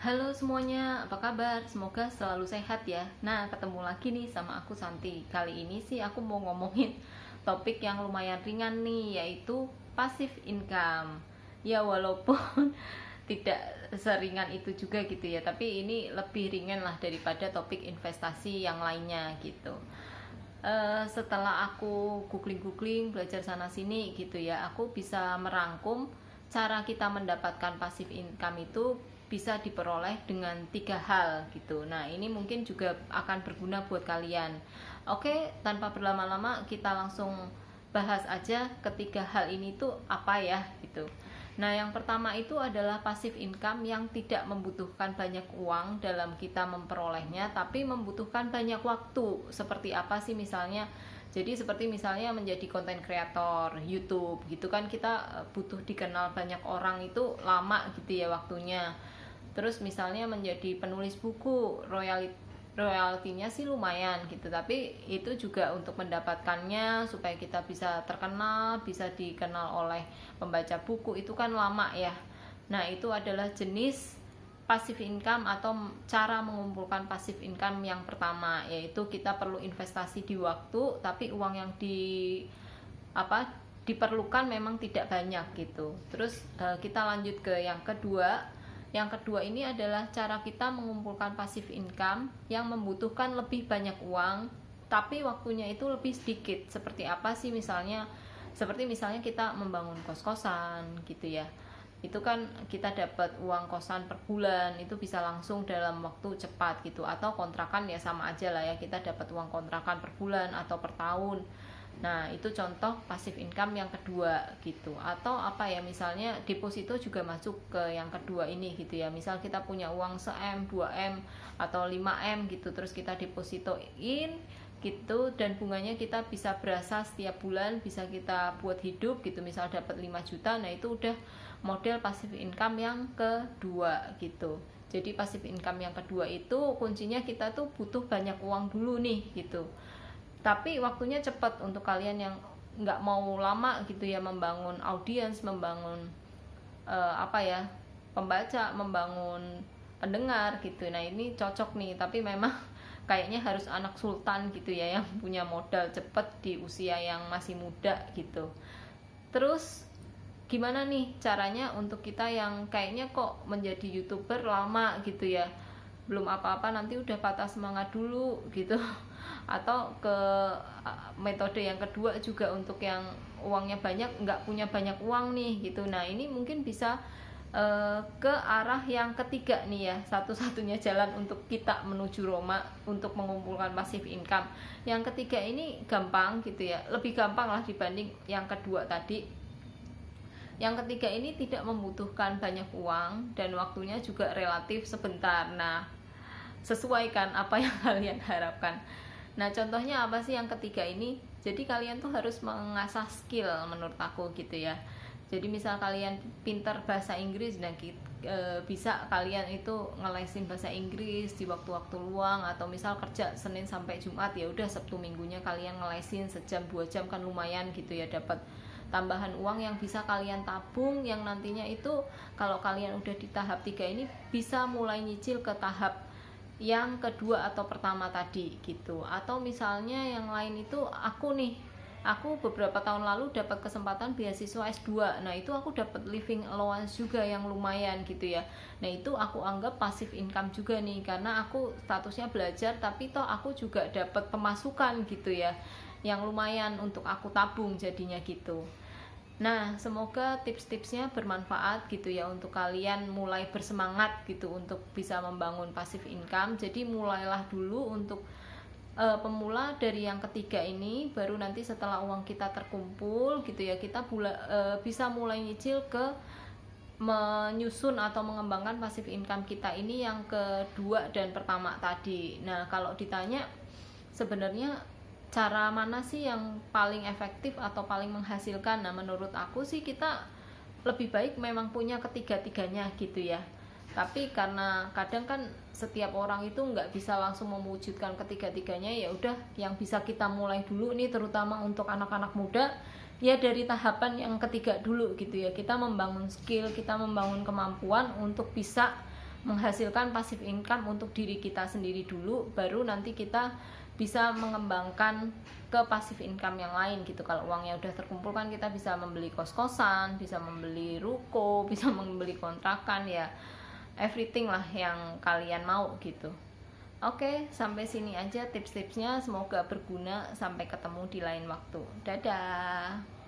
Halo semuanya, apa kabar? Semoga selalu sehat ya. Nah, ketemu lagi nih sama aku Santi. Kali ini sih aku mau ngomongin topik yang lumayan ringan nih, yaitu passive income. Ya walaupun tidak seringan itu juga gitu ya, tapi ini lebih ringan lah daripada topik investasi yang lainnya gitu. Setelah aku googling-googling belajar sana sini gitu ya, aku bisa merangkum cara kita mendapatkan passive income itu bisa diperoleh dengan 3 hal gitu. Nah, ini mungkin juga akan berguna buat kalian. Oke, tanpa berlama-lama kita langsung bahas aja ketiga hal ini tuh apa ya gitu. Nah, yang pertama itu adalah passive income yang tidak membutuhkan banyak uang dalam kita memperolehnya, tapi membutuhkan banyak waktu. Seperti apa sih misalnya? Jadi seperti misalnya menjadi konten kreator YouTube gitu kan, kita butuh dikenal banyak orang itu lama gitu ya waktunya. Terus misalnya menjadi penulis buku, royaltinya sih lumayan gitu, tapi itu juga untuk mendapatkannya supaya kita bisa terkenal, bisa dikenal oleh pembaca buku itu kan lama ya. Nah, itu adalah jenis passive income atau cara mengumpulkan passive income yang pertama, yaitu kita perlu investasi di waktu, tapi uang yang diperlukan memang tidak banyak gitu. Terus kita lanjut ke yang kedua. Yang kedua ini adalah cara kita mengumpulkan passive income yang membutuhkan lebih banyak uang, tapi waktunya itu lebih sedikit. Seperti apa sih misalnya? Seperti misalnya kita membangun kos-kosan gitu ya. Itu kan kita dapat uang kosan per bulan, itu bisa langsung dalam waktu cepat gitu. Atau kontrakan ya sama aja lah ya, kita dapat uang kontrakan per bulan atau per tahun. Nah, itu contoh passive income yang kedua gitu. Atau apa ya, misalnya deposito juga masuk ke yang kedua ini gitu ya. Misal kita punya uang 1M, 2M atau 5M gitu, terus kita depositoin gitu, dan bunganya kita bisa berasa setiap bulan, bisa kita buat hidup gitu. Misal dapat 5 juta, nah itu udah model passive income yang kedua gitu. Jadi passive income yang kedua itu kuncinya kita tuh butuh banyak uang dulu nih gitu, tapi waktunya cepat. Untuk kalian yang nggak mau lama gitu ya membangun audiens, membangun pembaca, membangun pendengar gitu. Nah, ini cocok nih, tapi memang kayaknya harus anak sultan gitu ya, yang punya modal cepet di usia yang masih muda gitu. Terus gimana nih caranya untuk kita yang kayaknya kok menjadi YouTuber lama gitu ya, belum apa-apa nanti udah patah semangat dulu gitu. Atau ke metode yang kedua juga untuk yang uangnya banyak, nggak punya banyak uang nih gitu. Nah, ini mungkin bisa ke arah yang ketiga nih ya, satu-satunya jalan untuk kita menuju Roma untuk mengumpulkan passive income. Yang ketiga ini gampang gitu ya, lebih gampang lah dibanding yang kedua tadi. Yang ketiga ini tidak membutuhkan banyak uang dan waktunya juga relatif sebentar. Nah, sesuaikan apa yang kalian harapkan. Nah, contohnya apa sih yang ketiga ini? Jadi kalian tuh harus mengasah skill menurut aku gitu ya. Jadi misal kalian pintar bahasa Inggris, dan bisa kalian itu ngelesin bahasa Inggris di waktu-waktu luang, atau misal kerja Senin sampai Jumat, ya udah Sabtu Minggunya kalian ngelesin sejam 2 jam, kan lumayan gitu ya, dapat tambahan uang yang bisa kalian tabung, yang nantinya itu kalau kalian udah di tahap 3 ini bisa mulai nyicil ke tahap yang kedua atau pertama tadi gitu. Atau misalnya yang lain itu aku beberapa tahun lalu dapat kesempatan beasiswa S2. Nah, itu aku dapat living allowance juga yang lumayan gitu ya. Nah, itu aku anggap passive income juga nih, karena aku statusnya belajar tapi toh aku juga dapat pemasukan gitu ya, yang lumayan untuk aku tabung jadinya gitu. Nah, semoga tips-tipsnya bermanfaat gitu ya untuk kalian mulai bersemangat gitu untuk bisa membangun passive income. Jadi mulailah dulu untuk pemula dari yang ketiga ini, baru nanti setelah uang kita terkumpul gitu ya, kita bisa mulai nyicil ke menyusun atau mengembangkan passive income kita ini yang kedua dan pertama tadi. Nah, kalau ditanya sebenarnya cara mana sih yang paling efektif atau paling menghasilkan? Nah, menurut aku sih kita lebih baik memang punya ketiga-tiganya gitu ya. Tapi karena kadang kan setiap orang itu nggak bisa langsung mewujudkan ketiga-tiganya, ya udah yang bisa kita mulai dulu nih, terutama untuk anak-anak muda, ya dari tahapan yang ketiga dulu gitu ya. Kita membangun skill, kita membangun kemampuan untuk bisa menghasilkan passive income untuk diri kita sendiri dulu, baru nanti kita bisa mengembangkan ke passive income yang lain gitu. Kalau uangnya udah terkumpul kan kita bisa membeli kos-kosan, bisa membeli ruko, bisa membeli kontrakan, ya everything lah yang kalian mau gitu. Oke, sampai sini aja tips-tipsnya, semoga berguna. Sampai ketemu di lain waktu. Dadah.